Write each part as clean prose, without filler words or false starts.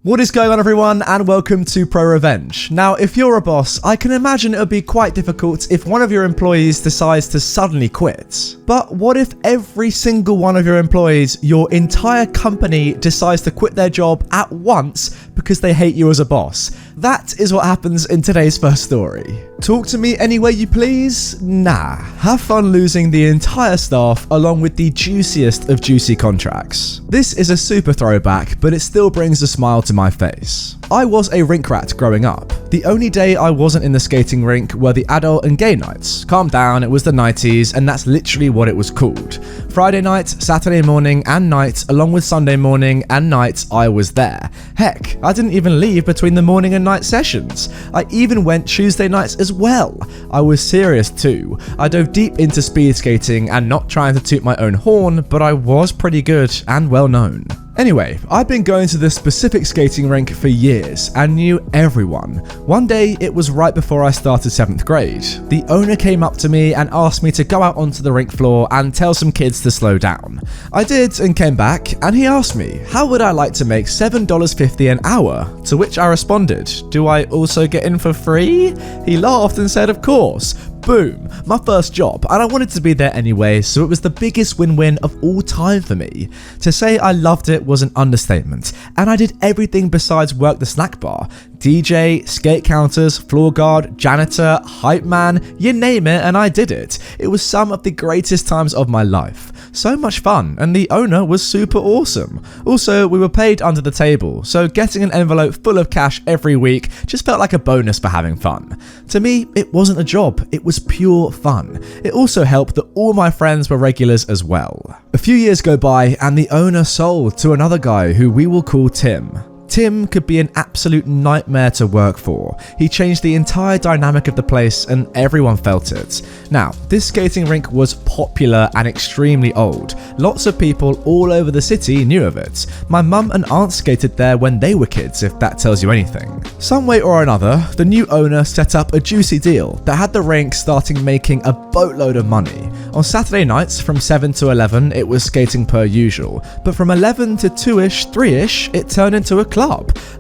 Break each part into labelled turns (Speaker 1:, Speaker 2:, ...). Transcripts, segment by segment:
Speaker 1: What is going on, everyone, and welcome to ProRevenge. Now, if you're a boss, I can imagine it would be quite difficult if one of your employees decides to suddenly quit. But what if every single one of your employees, your entire company, decides to quit their job at once because they hate you as a boss? That is what happens in today's first story. Talk to me any way you please? Nah. Have fun losing the entire staff along with the juiciest of juicy contracts. This is a super throwback, but it still brings a smile to my face. I was a rink rat growing up. The only day I wasn't in the skating rink were the adult and gay nights. Calm down, it was the 90s, and that's literally what it was called. Friday night, Saturday morning and night, along with Sunday morning and night, I was there. Heck, I didn't even leave between the morning and night sessions. I even went Tuesday nights as well. I was serious too. I dove deep into speed skating and not trying to toot my own horn, but I was pretty good and well known. Anyway, I'd been going to this specific skating rink for years and knew everyone. One day, it was right before I started 7th grade. The owner came up to me and asked me to go out onto the rink floor and tell some kids to slow down. I did and came back, and he asked me, how would I like to make $7.50 an hour? To which I responded, do I also get in for free? He laughed and said, of course. Boom, my first job, and I wanted to be there anyway, so it was the biggest win-win of all time for me. To say I loved it was an understatement, and I did everything besides work the snack bar. DJ, skate counters, floor guard, janitor, hype man, you name it, and I did it. It was some of the greatest times of my life. So much fun, and the owner was super awesome. Also, we were paid under the table, so getting an envelope full of cash every week just felt like a bonus for having fun. To me, it wasn't a job, it was pure fun. It also helped that all my friends were regulars as well. A few years go by, and the owner sold to another guy who we will call Tim. Tim could be an absolute nightmare to work for. He changed the entire dynamic of the place and everyone felt it. Now, this skating rink was popular and extremely old. Lots of people all over the city knew of it. My mum and aunt skated there when they were kids, if that tells you anything. Some way or another, the new owner set up a juicy deal that had the rink starting making a boatload of money. On Saturday nights from 7 to 11, it was skating per usual, but from 11 to 2ish, 3ish, it turned into a club.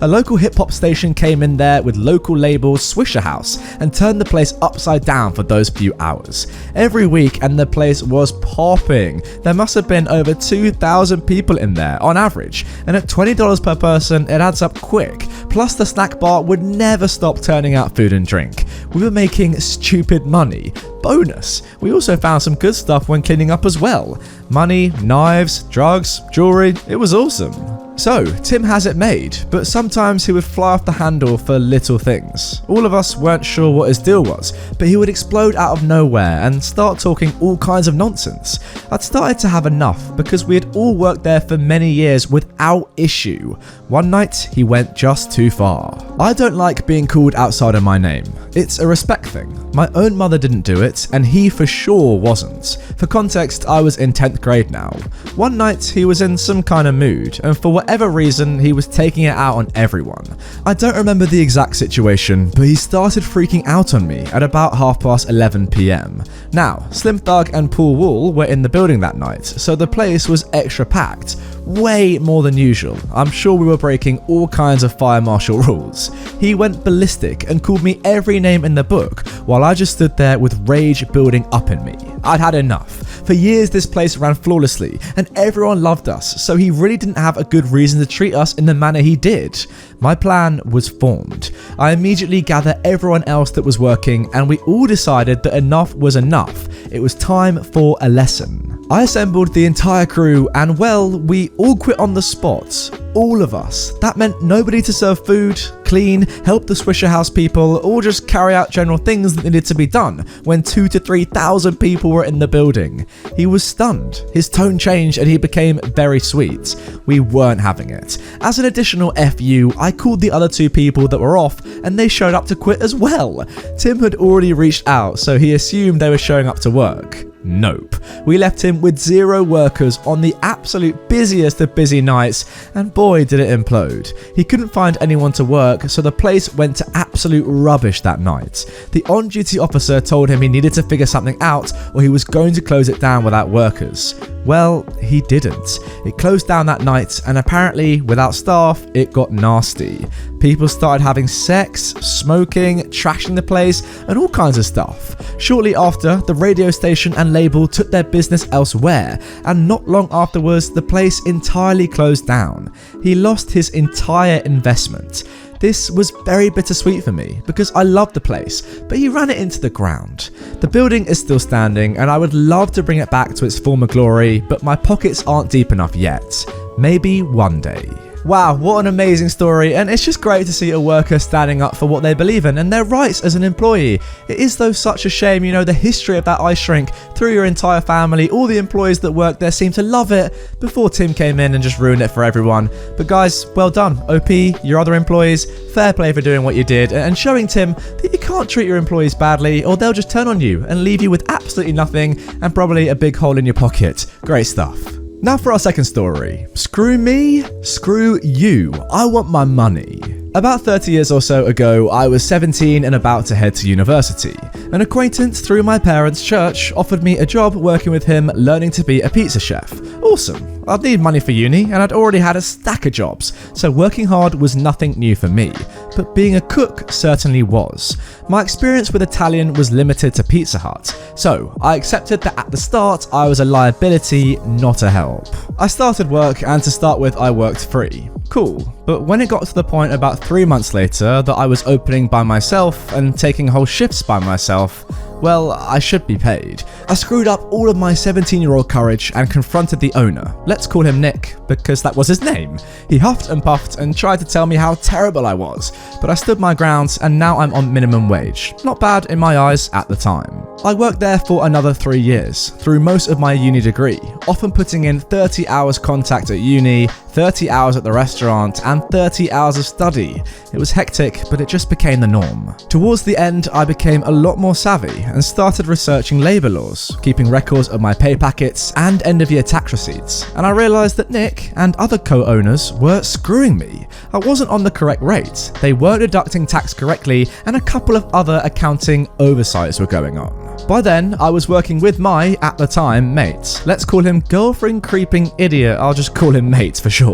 Speaker 1: A local hip-hop station came in there with local label Swisher House and turned the place upside down for those few hours. Every week, and the place was popping. There must have been over 2,000 people in there on average, and at $20 per person, it adds up quick. Plus, the snack bar would never stop turning out food and drink. We were making stupid money. Bonus, we also found some good stuff when cleaning up as well. Money, knives, drugs, jewelry, it was awesome. So, Tim has it made, but sometimes he would fly off the handle for little things. All of us weren't sure what his deal was, but he would explode out of nowhere and start talking all kinds of nonsense. I'd started to have enough because we had all worked there for many years without issue. One night, he went just too far. I don't like being called outside of my name. It's a respect thing. My own mother didn't do it, and he for sure wasn't. For context, I was in 10th grade now. One night, he was in some kind of mood, and for whatever reason, he was taking it out on everyone. I don't remember the exact situation, but he started freaking out on me at about 11:30 p.m. Now, Slim Thug and Paul Wall were in the building that night, so the place was extra packed. Way more than usual. I'm sure we were breaking all kinds of fire marshal rules. He went ballistic and called me every name in the book, while I just stood there with rage building up in me. I'd had enough. For years this place ran flawlessly and everyone loved us, so he really didn't have a good reason to treat us in the manner he did. My plan was formed. I immediately gathered everyone else that was working and we all decided that enough was enough. It was time for a lesson. I assembled the entire crew and well, we all quit on the spot. All of us. That meant nobody to serve food, clean, help the Swisher House people, or just carry out general things that needed to be done when 2,000 to 3,000 people were in the building. He was stunned. His tone changed and he became very sweet. We weren't having it. As an additional FU, I called the other two people that were off and they showed up to quit as well. Tim had already reached out, so he assumed they were showing up to work. Nope. We left him with 0 workers on the absolute busiest of busy nights, and boy did it implode. He couldn't find anyone to work, so the place went to absolute rubbish that night. The on-duty officer told him he needed to figure something out or he was going to close it down without workers. Well, he didn't. It closed down that night, and apparently, without staff, it got nasty. People started having sex, smoking, trashing the place, and all kinds of stuff. Shortly after, the radio station and label took their business elsewhere, and not long afterwards, the place entirely closed down. He lost his entire investment. This was very bittersweet for me because I loved the place, but he ran it into the ground. The building is still standing and I would love to bring it back to its former glory, but my pockets aren't deep enough yet. Maybe one day. Wow, what an amazing story, and it's just great to see a worker standing up for what they believe in and their rights as an employee. It is though such a shame, the history of that ice rink through your entire family, all the employees that work there seem to love it before Tim came in and just ruined it for everyone. But guys, well done. OP, your other employees, fair play for doing what you did and showing Tim that you can't treat your employees badly or they'll just turn on you and leave you with absolutely nothing and probably a big hole in your pocket. Great stuff. Now for our second story. Screw me, screw you. I want my money. About 30 years or so ago, I was 17 and about to head to university. An acquaintance through my parents' church offered me a job working with him learning to be a pizza chef. Awesome. I'd need money for uni and I'd already had a stack of jobs, so working hard was nothing new for me, but being a cook certainly was. My experience with Italian was limited to Pizza Hut, so I accepted that at the start I was a liability, not a help. I started work and to start with I worked free. Cool, but when it got to the point about 3 months later that I was opening by myself and taking whole shifts by myself, well, I should be paid. I screwed up all of my 17-year-old courage and confronted the owner. Let's call him Nick, because that was his name. He huffed and puffed and tried to tell me how terrible I was, but I stood my ground and now I'm on minimum wage. Not bad in my eyes at the time. I worked there for another 3 years, through most of my uni degree, often putting in 30 hours contact at uni, 30 hours at the restaurant, and 30 hours of study. It was hectic, but it just became the norm. Towards the end, I became a lot more savvy and started researching labour laws, keeping records of my pay packets and end-of-year tax receipts, and I realised that Nick and other co-owners were screwing me. I wasn't on the correct rate, they weren't deducting tax correctly, and a couple of other accounting oversights were going on. By then, I was working with my, at the time, mate. Let's call him girlfriend creeping idiot, I'll just call him mate for short.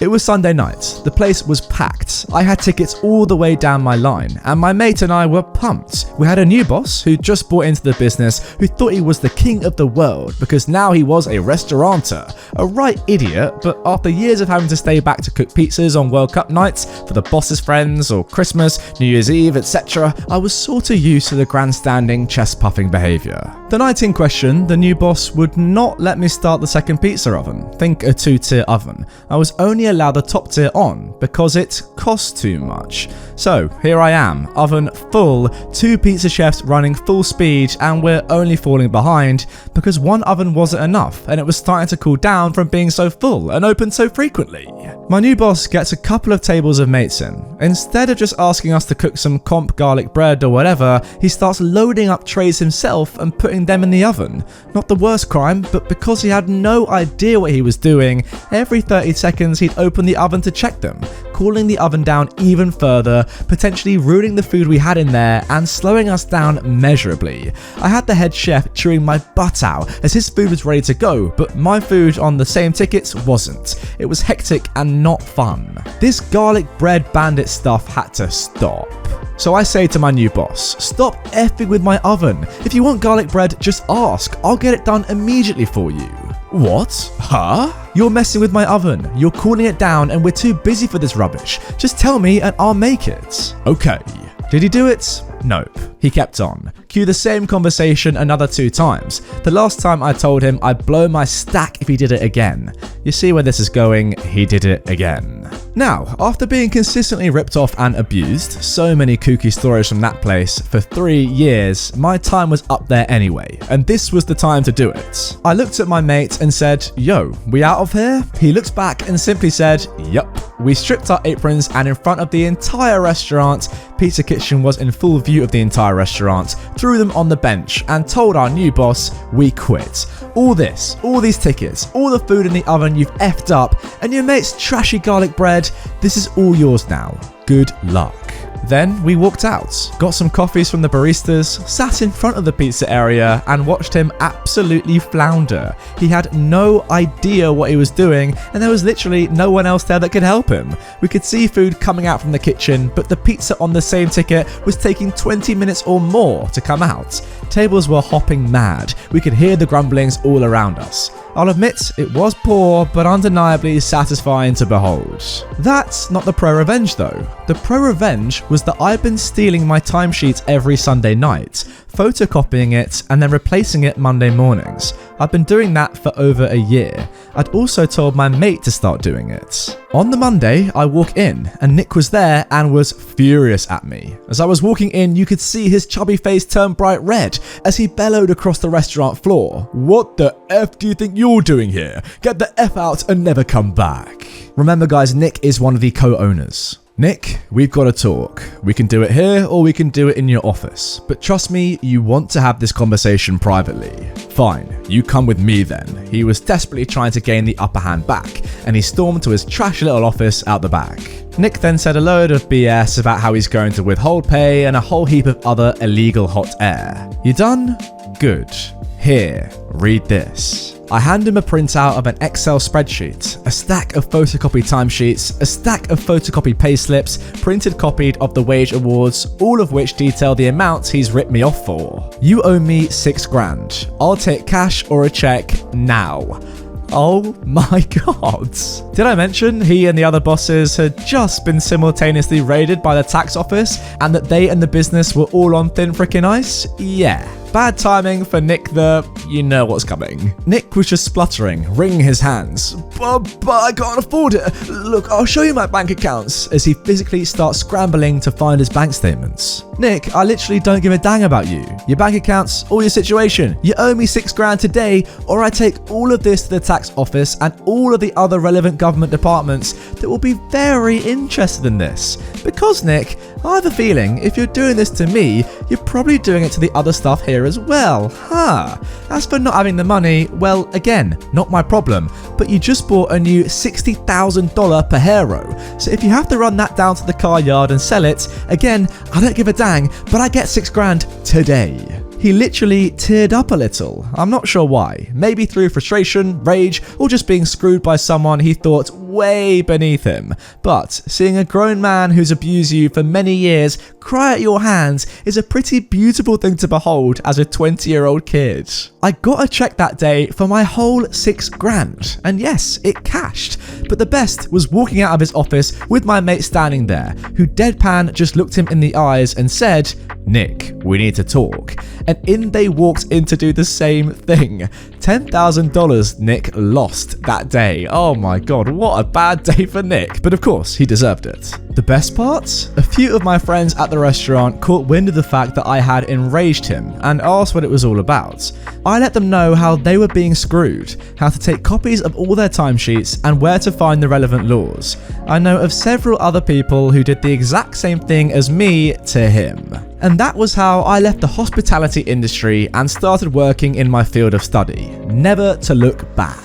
Speaker 1: It was Sunday night, the place was packed, I had tickets all the way down my line, and my mate and I were pumped. We had a new boss who just bought into the business, who thought he was the king of the world because now he was a restaurateur. A right idiot, but after years of having to stay back to cook pizzas on World Cup nights for the boss's friends or Christmas, New Year's Eve, etc., I was sort of used to the grandstanding, chest-puffing behaviour. The night in question, the new boss would not let me start the second pizza oven. Think a 2-tier oven. I was only allowed the top tier on because it cost too much. So here I am, oven full, 2 pizza chefs running full speed, and we're only falling behind because one oven wasn't enough and it was starting to cool down from being so full and open so frequently. My new boss gets a couple of tables of mates in. Instead of just asking us to cook some comp garlic bread or whatever, he starts loading up trays himself and putting them in the oven. Not the worst crime, but because he had no idea what he was doing, every 30 seconds he'd open the oven to check them, cooling the oven down even further, potentially ruining the food we had in there and slowing us down measurably. I had the head chef chewing my butt out as his food was ready to go, but my food on the same tickets wasn't. It was hectic and not fun. This garlic bread bandit stuff had to stop. So I say to my new boss, stop effing with my oven. If you want garlic bread, just ask. I'll get it done immediately for you. What? Huh? You're messing with my oven. You're cooling it down and we're too busy for this rubbish. Just tell me and I'll make it. Okay. Did he do it? Nope. He kept on. Cue the same conversation another 2 times. The last time I told him I'd blow my stack if he did it again. You see where this is going, he did it again. Now, after being consistently ripped off and abused, so many kooky stories from that place, for 3 years, my time was up there anyway, and this was the time to do it. I looked at my mate and said, yo, we out of here? He looked back and simply said, yup. We stripped our aprons and in front of the entire restaurant, Pizza Kitchen was in full view of the entire restaurant, threw them on the bench and told our new boss we quit. All this, all these tickets, all the food in the oven you've effed up, and your mate's trashy garlic bread, this is all yours now. Good luck. Then we walked out, got some coffees from the baristas, sat in front of the pizza area and watched him absolutely flounder. He had no idea what he was doing and there was literally no one else there that could help him. We could see food coming out from the kitchen, but the pizza on the same ticket was taking 20 minutes or more to come out. Tables were hopping mad. We could hear the grumblings all around us. I'll admit, it was poor, but undeniably satisfying to behold. That's not the ProRevenge though. The ProRevenge was that I've been stealing my timesheet every Sunday night, photocopying it and then replacing it Monday mornings. I've been doing that for over a year. I'd also told my mate to start doing it. On the Monday, I walk in and Nick was there and was furious at me. As I was walking in, you could see his chubby face turn bright red as he bellowed across the restaurant floor. "What the F do you think you're doing here? Get the F out and never come back." Remember guys, Nick is one of the co-owners. "Nick, we've got to talk. We can do it here or we can do it in your office. But trust me, you want to have this conversation privately." "Fine, you come with me then." He was desperately trying to gain the upper hand back, and he stormed to his trashy little office out the back. Nick then said a load of BS about how he's going to withhold pay and a whole heap of other illegal hot air. "You done? Good. Here, read this." I hand him a printout of an Excel spreadsheet, a stack of photocopy timesheets, a stack of photocopy payslips, printed copied of the wage awards, all of which detail the amounts he's ripped me off for. "You owe me $6,000. I'll take cash or a check now." Oh my god. Did I mention he and the other bosses had just been simultaneously raided by the tax office and that they and the business were all on thin frickin' ice? Yeah. Bad timing for Nick the... you know what's coming. Nick was just spluttering, wringing his hands. But I can't afford it. Look, I'll show you my bank accounts. As he physically starts scrambling to find his bank statements. "Nick, I literally don't give a dang about you. Your bank accounts or your situation. You owe me $6,000 today or I take all of this to the tax office and all of the other relevant government departments that will be very interested in this. Because Nick, I have a feeling if you're doing this to me, you're probably doing it to the other stuff here as well. Huh. As for not having the money, well, again, not my problem, but you just bought a new $60,000 Pajero, so if you have to run that down to the car yard and sell it, again, I don't give a dang, but I get $6,000 today." He literally teared up a little. I'm not sure why. Maybe through frustration, rage, or just being screwed by someone he thought way beneath him. But seeing a grown man who's abused you for many years cry at your hands is a pretty beautiful thing to behold as a 20-year-old kid. I got a check that day for my whole $6,000, and yes, it cashed. But the best was walking out of his office with my mate standing there, who deadpan just looked him in the eyes and said, "Nick, we need to talk." And in they walked in to do the same thing. $10,000 Nick lost that day. Oh my god, what a bad day for Nick. But of course, he deserved it. The best part? A few of my friends at the restaurant caught wind of the fact that I had enraged him and asked what it was all about. I let them know how they were being screwed, how to take copies of all their timesheets and where to find the relevant laws. I know of several other people who did the exact same thing as me to him. And that was how I left the hospitality industry and started working in my field of study, never to look back.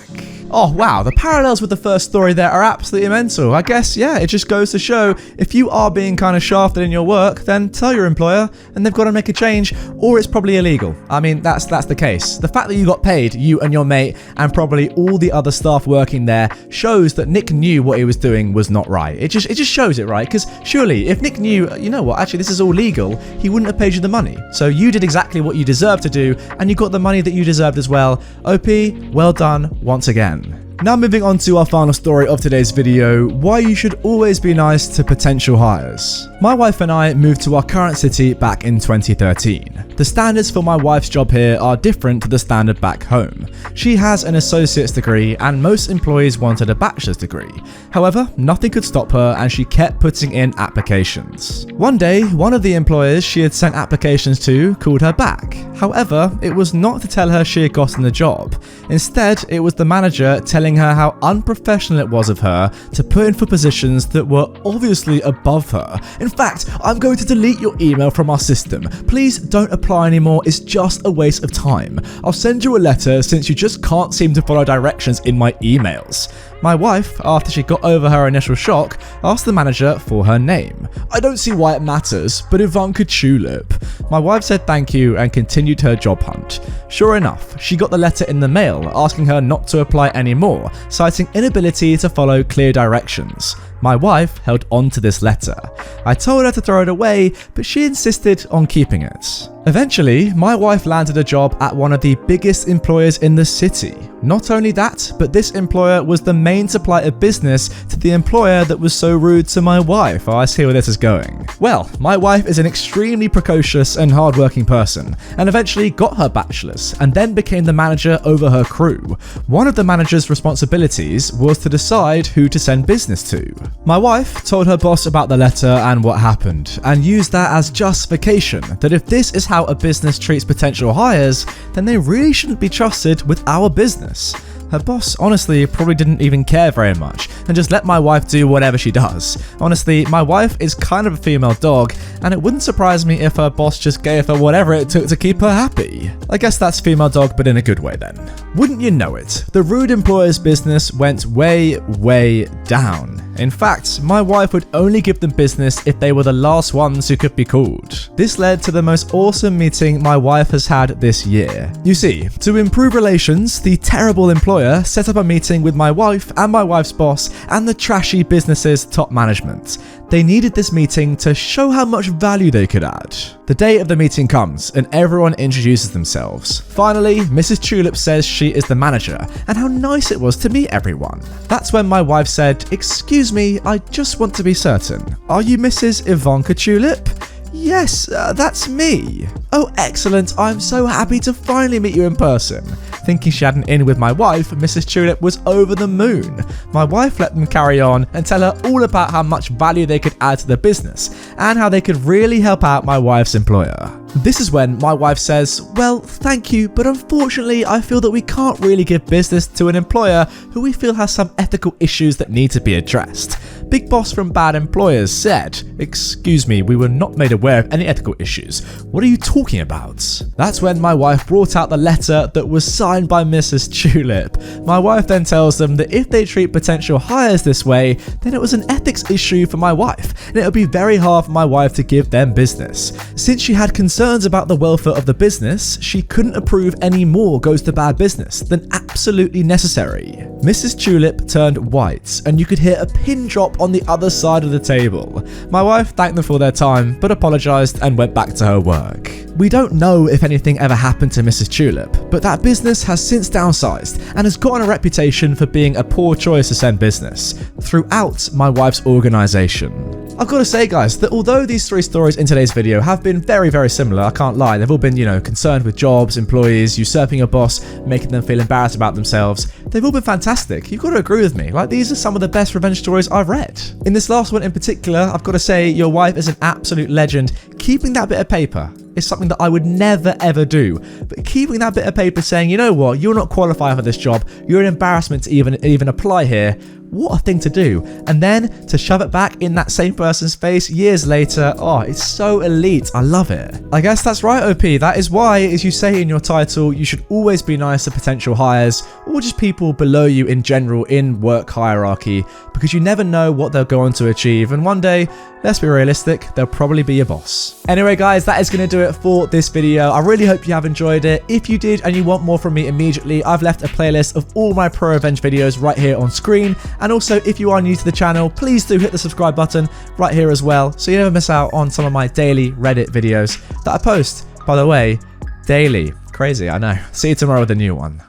Speaker 1: Oh wow, the parallels with the first story there are absolutely mental. I guess, yeah, it just goes to show if you are being kind of shafted in your work, then tell your employer and they've got to make a change, or it's probably illegal. I mean, that's the case. The fact that you got paid, you and your mate, and probably all the other staff working there, shows that Nick knew what he was doing was not right. It just shows it, right? Because surely, if Nick knew, you know what, actually this is all legal, he wouldn't have paid you the money. So you did exactly what you deserved to do, and you got the money that you deserved as well. OP, well done once again. Now moving on to our final story of today's video, why you should always be nice to potential hires. My wife and I moved to our current city back in 2013. The standards for my wife's job here are different to the standard back home. She has an associate's degree and most employees wanted a bachelor's degree. However, nothing could stop her and she kept putting in applications. One day, one of the employers she had sent applications to called her back. However, it was not to tell her she had gotten the job. Instead, it was the manager telling her how unprofessional it was of her to put in for positions that were obviously above her. In fact, I'm going to delete your email from our system. Please don't apply anymore, it's just a waste of time. I'll send you a letter since you just can't seem to follow directions in my emails. My wife, after she got over her initial shock, asked the manager for her name. name. I don't see why it matters, but Ivanka Tulip. My wife said thank you and continued her job hunt. Sure enough, she got the letter in the mail asking her not to apply anymore, citing inability to follow clear directions. My wife held on to this letter. I told her to throw it away, but she insisted on keeping it. Eventually, my wife landed a job at one of the biggest employers in the city. Not only that, but this employer was the main supplier of business to the employer that was so rude to my wife. Oh, I see where this is going. Well, my wife is an extremely precocious and hardworking person, and eventually got her bachelor's, and then became the manager over her crew. One of the manager's responsibilities was to decide who to send business to. My wife told her boss about the letter and what happened, and used that as justification that if this is how a business treats potential hires, then they really shouldn't be trusted with our business. Her boss honestly probably didn't even care very much and just let my wife do whatever she does. Honestly, my wife is kind of a female dog, and it wouldn't surprise me if her boss just gave her whatever it took to keep her happy. I guess that's female dog, but in a good way then. Wouldn't you know it, the rude employer's business went way down. In fact, my wife would only give them business if they were the last ones who could be called. This led to the most awesome meeting my wife has had this year. You see, to improve relations, the terrible employer set up a meeting with my wife and my wife's boss and the trashy business's top management. They needed this meeting to show how much value they could add. The day of the meeting comes and everyone introduces themselves. Finally, Mrs. Tulip says she is the manager and how nice it was to meet everyone. That's when my wife said, "Excuse me, I just want to be certain. Are you Mrs. Ivanka Tulip?" "Yes, that's me." "Oh, excellent. I'm so happy to finally meet you in person." Thinking she had an in with my wife, Mrs. Tulip was over the moon. My wife let them carry on and tell her all about how much value they could add to the business and how they could really help out my wife's employer. This is when my wife says, "Well, thank you, but unfortunately I feel that we can't really give business to an employer who we feel has some ethical issues that need to be addressed." Big Boss from Bad Employers said, "Excuse me, we were not made aware of any ethical issues. What are you talking about?" That's when my wife brought out the letter that was signed by Mrs. Tulip. My wife then tells them that if they treat potential hires this way, then it was an ethics issue for my wife, and it would be very hard for my wife to give them business. Since she had concerns about the welfare of the business, she couldn't approve any more goes to bad business than absolutely necessary. Mrs. Tulip turned white, and you could hear a pin drop on the other side of the table. My wife thanked them for their time, but apologized and went back to her work. We don't know if anything ever happened to Mrs. Tulip, but that business has since downsized and has gotten a reputation for being a poor choice to send business throughout my wife's organization. I've got to say, guys, that although these three stories in today's video have been very similar, I can't lie, they've all been, concerned with jobs, employees, usurping a boss, making them feel embarrassed about themselves. They've all been fantastic. You've got to agree with me. These are some of the best revenge stories I've read. In this last one in particular, I've got to say, your wife is an absolute legend. Keeping that bit of paper is something that I would never ever do. But keeping that bit of paper saying, you know what, you're not qualified for this job, you're an embarrassment to even apply here. What a thing to do. And then to shove it back in that same person's face years later. Oh, it's so elite. I love it. I guess that's right, OP. That is why, as you say in your title, you should always be nice to potential hires or just people below you in general in work hierarchy, because you never know what they'll go on to achieve. And one day, let's be realistic, they'll probably be your boss. Anyway, guys, that is going to do it for this video. I really hope you have enjoyed it. If you did and you want more from me immediately, I've left a playlist of all my ProRevenge videos right here on screen. And also, if you are new to the channel, please do hit the subscribe button right here as well, so you never miss out on some of my daily Reddit videos that I post, by the way, daily. Crazy, I know. See you tomorrow with a new one.